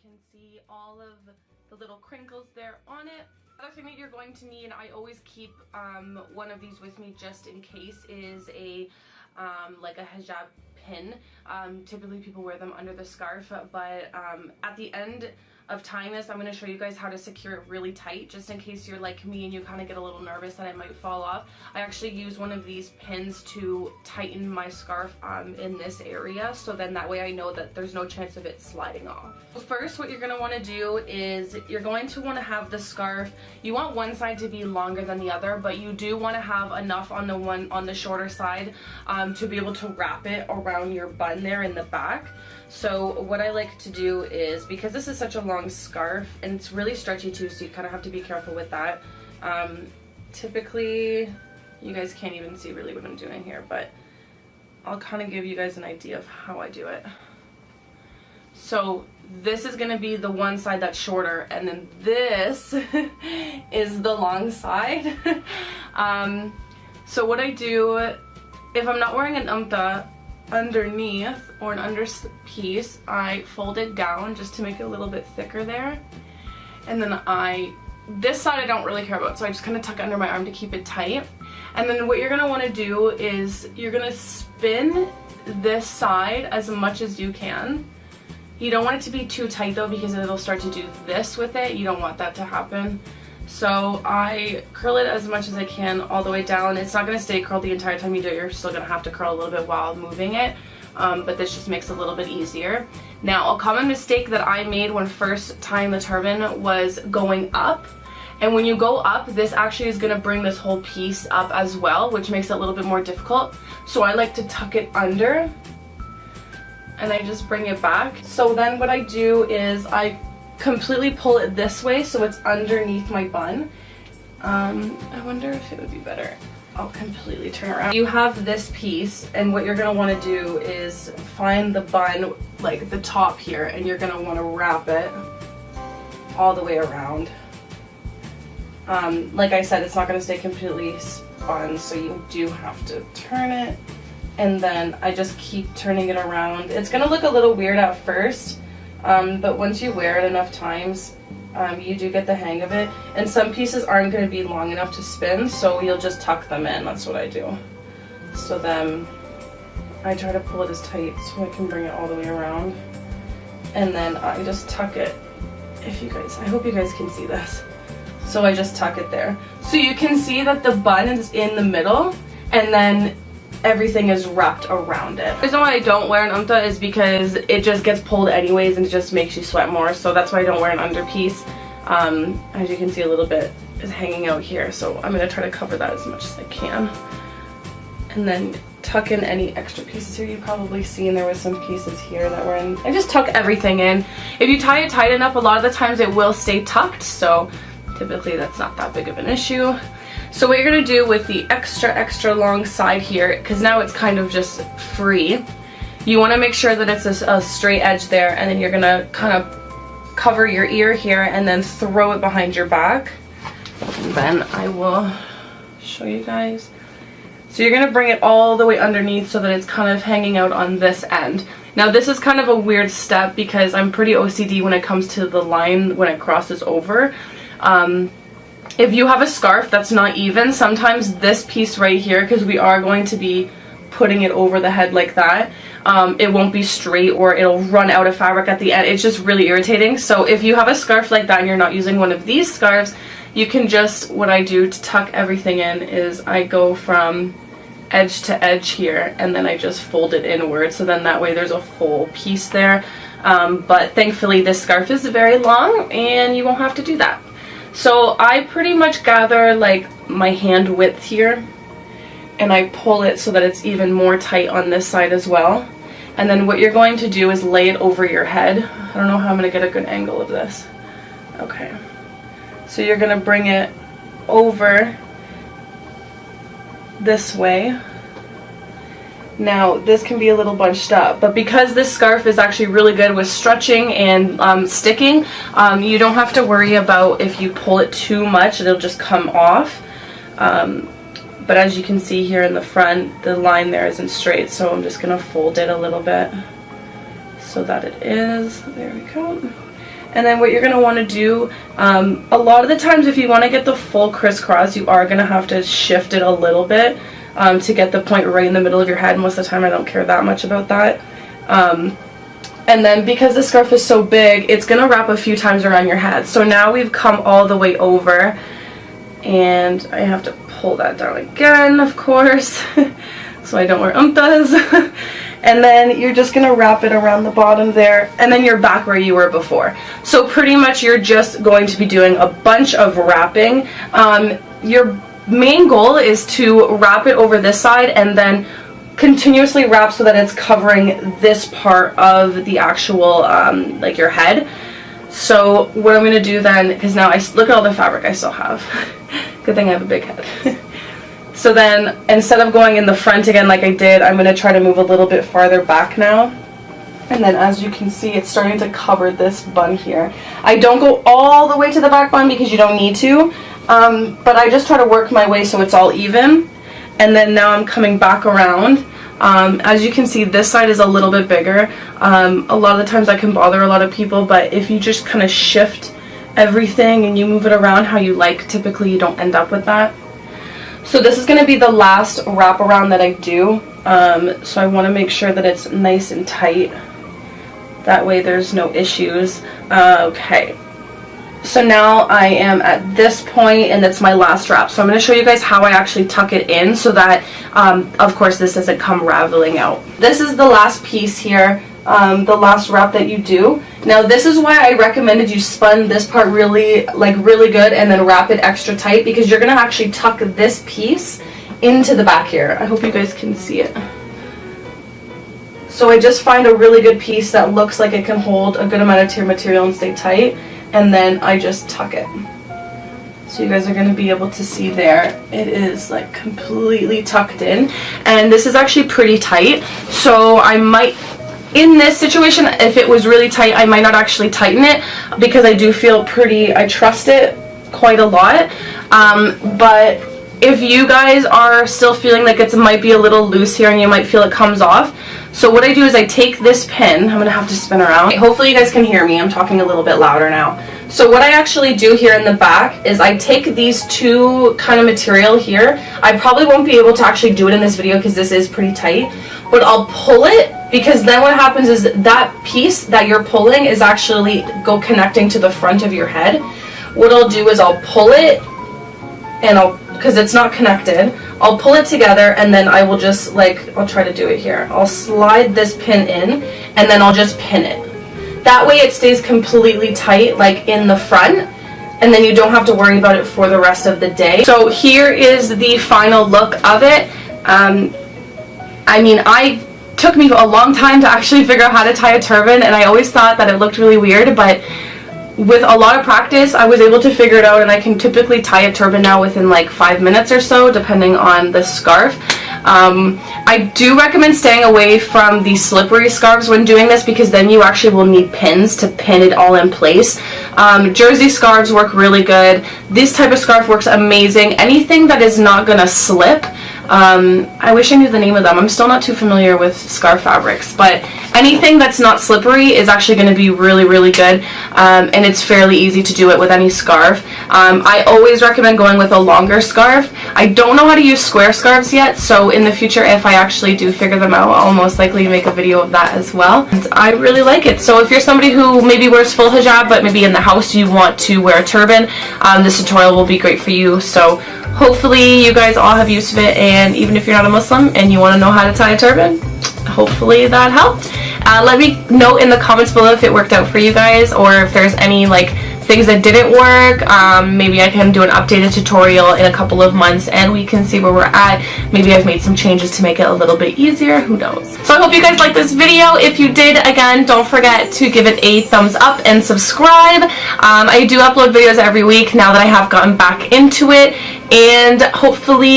can see all of the little crinkles there on it. Other thing that you're going to need, I always keep one of these with me just in case, is a like a hijab pin. Typically people wear them under the scarf, but at the end of tying this, I'm going to show you guys how to secure it really tight, just in case you're like me and you kind of get a little nervous that it might fall off. I actually use one of these pins to tighten my scarf in this area, so then that way I know that there's no chance of it sliding off. First, what you're going to want to do is you're going to want to have the scarf, you want one side to be longer than the other, but you do want to have enough on the shorter side to be able to wrap it around your bun there in the back. So what I like to do is, because this is such a long scarf and it's really stretchy too, so you kind of have to be careful with that. Typically, you guys can't even see really what I'm doing here, but I'll kind of give you guys an idea of how I do it. So this is going to be the one side that's shorter, and then this is the long side. So what I do, if I'm not wearing an underneath or an under piece, I fold it down just to make it a little bit thicker there, and then this side I don't really care about, so I just kind of tuck it under my arm to keep it tight. And then what you're going to want to do is you're going to spin this side as much as you can. You don't want it to be too tight though, because it'll start to do this with it. You don't want that to happen. So I curl it as much as I can all the way down. It's not going to stay curled the entire time you do it. You're still going to have to curl a little bit while moving it, but this just makes it a little bit easier. Now, a common mistake that I made when first tying the turban was going up. And when you go up, this actually is going to bring this whole piece up as well, which makes it a little bit more difficult. So I like to tuck it under, and I just bring it back. So then what I do is I completely pull it this way so it's underneath my bun. I wonder if it would be better. I'll completely turn around. You have this piece, and what you're going to want to do is find the bun, like the top here, and you're going to want to wrap it all the way around. Like I said, it's not going to stay completely spun, so you do have to turn it, and then I just keep turning it around. It's going to look a little weird at first, but once you wear it enough times, you do get the hang of it. And some pieces aren't going to be long enough to spin, so you'll just tuck them in. That's what I do. So then I try to pull it as tight so I can bring it all the way around, and then I just tuck it. I hope you guys can see this. So I just tuck it there. So you can see that the bun is in the middle, and then everything is wrapped around it. The reason why I don't wear an is because it just gets pulled anyways and it just makes you sweat more, so that's why I don't wear an underpiece. As you can see, a little bit is hanging out here, so I'm going to try to cover that as much as I can. And then tuck in any extra pieces here. You've probably seen there was some pieces here that were in. I just tuck everything in. If you tie it tight enough, a lot of the times it will stay tucked, so typically that's not that big of an issue. So what you're going to do with the extra long side here, because now it's kind of just free, you want to make sure that it's a straight edge there, and then you're going to kind of cover your ear here and then throw it behind your back. And then I will show you guys. So you're going to bring it all the way underneath so that it's kind of hanging out on this end. Now this is kind of a weird step because I'm pretty OCD when it comes to the line when it crosses over. If you have a scarf that's not even, sometimes this piece right here, because we are going to be putting it over the head like that, it won't be straight or it'll run out of fabric at the end. It's just really irritating. So if you have a scarf like that and you're not using one of these scarves, you can just, what I do to tuck everything in is I go from edge to edge here, and then I just fold it inward, so then that way there's a full piece there. But thankfully this scarf is very long and you won't have to do that. So I pretty much gather like my hand width here, and I pull it so that it's even more tight on this side as well. And then what you're going to do is lay it over your head. I don't know how I'm going to get a good angle of this. Okay. So you're going to bring it over this way. Now this can be a little bunched up, but because this scarf is actually really good with stretching and sticking, you don't have to worry about if you pull it too much, it'll just come off. But as you can see here in the front, the line there isn't straight, so I'm just going to fold it a little bit so that it is. There we go. And then what you're going to want to do, a lot of the times if you want to get the full crisscross, you are going to have to shift it a little bit to get the point right in the middle of your head. Most of the time I don't care that much about that. And then because the scarf is so big, it's going to wrap a few times around your head. So now we've come all the way over, and I have to pull that down again, of course, so I don't wear umtas. And then you're just going to wrap it around the bottom there, and then you're back where you were before. So pretty much you're just going to be doing a bunch of wrapping. Your main goal is to wrap it over this side and then continuously wrap so that it's covering this part of the actual, like your head. So what I'm going to do then, because now look at all the fabric I still have. Good thing I have a big head. So then, instead of going in the front again like I did, I'm going to try to move a little bit farther back now. And then as you can see, it's starting to cover this bun here. I don't go all the way to the back bun because you don't need to, but I just try to work my way so it's all even. And then now I'm coming back around. As you can see, this side is a little bit bigger. A lot of the times that can bother a lot of people, but if you just kind of shift everything and you move it around how you like, typically you don't end up with that. So this is going to be the last wrap around that I do, so I want to make sure that it's nice and tight, that way there's no issues. Okay, so now I am at this point and it's my last wrap, so I'm going to show you guys how I actually tuck it in so that of course this doesn't come raveling out. This is the last piece here, the last wrap that you do. Now this is why I recommended you spun this part really good and then wrap it extra tight, because you're going to actually tuck this piece into the back here. I hope you guys can see it. So I just find a really good piece that looks like it can hold a good amount of tear material and stay tight, and then I just tuck it. So you guys are going to be able to see there, it is like completely tucked in, and this is actually pretty tight, so I might, in this situation, if it was really tight, I might not actually tighten it, because I do feel I trust it quite a lot. But if you guys are still feeling like it might be a little loose here and you might feel it comes off, so what I do is I take this pin, I'm going to have to spin around. Hopefully you guys can hear me, I'm talking a little bit louder now. So what I actually do here in the back is I take these two kind of material here. I probably won't be able to actually do it in this video because this is pretty tight, but I'll pull it, because then what happens is that piece that you're pulling is actually connecting to the front of your head. What I'll do is I'll pull it, and because it's not connected, I'll pull it together, and then I will just, I'll try to do it here. I'll slide this pin in, and then I'll just pin it. That way it stays completely tight, like in the front, and then you don't have to worry about it for the rest of the day. So here is the final look of it. I mean, it took me a long time to actually figure out how to tie a turban, and I always thought that it looked really weird, but with a lot of practice I was able to figure it out, and I can typically tie a turban now within like 5 minutes or so, depending on the scarf. I do recommend staying away from the slippery scarves when doing this, because then you actually will need pins to pin it all in place. Jersey scarves work really good. This type of scarf works amazing. Anything that is not gonna slip, I wish I knew the name of them. I'm still not too familiar with scarf fabrics, but anything that's not slippery is actually going to be really, really good, and it's fairly easy to do it with any scarf. I always recommend going with a longer scarf. I don't know how to use square scarves yet, so in the future, if I actually do figure them out, I'll most likely make a video of that as well. And I really like it. So if you're somebody who maybe wears full hijab, but maybe in the house you want to wear a turban, this tutorial will be great for you. So hopefully you guys all have use of it, and even if you're not a Muslim and you want to know how to tie a turban, hopefully that helped. Let me know in the comments below if it worked out for you guys, or if there's any things that didn't work. Maybe I can do an updated tutorial in a couple of months and we can see where we're at. Maybe I've made some changes to make it a little bit easier, who knows. So I hope you guys liked this video. If you did, again, don't forget to give it a thumbs up and subscribe. I do upload videos every week now that I have gotten back into it, and hopefully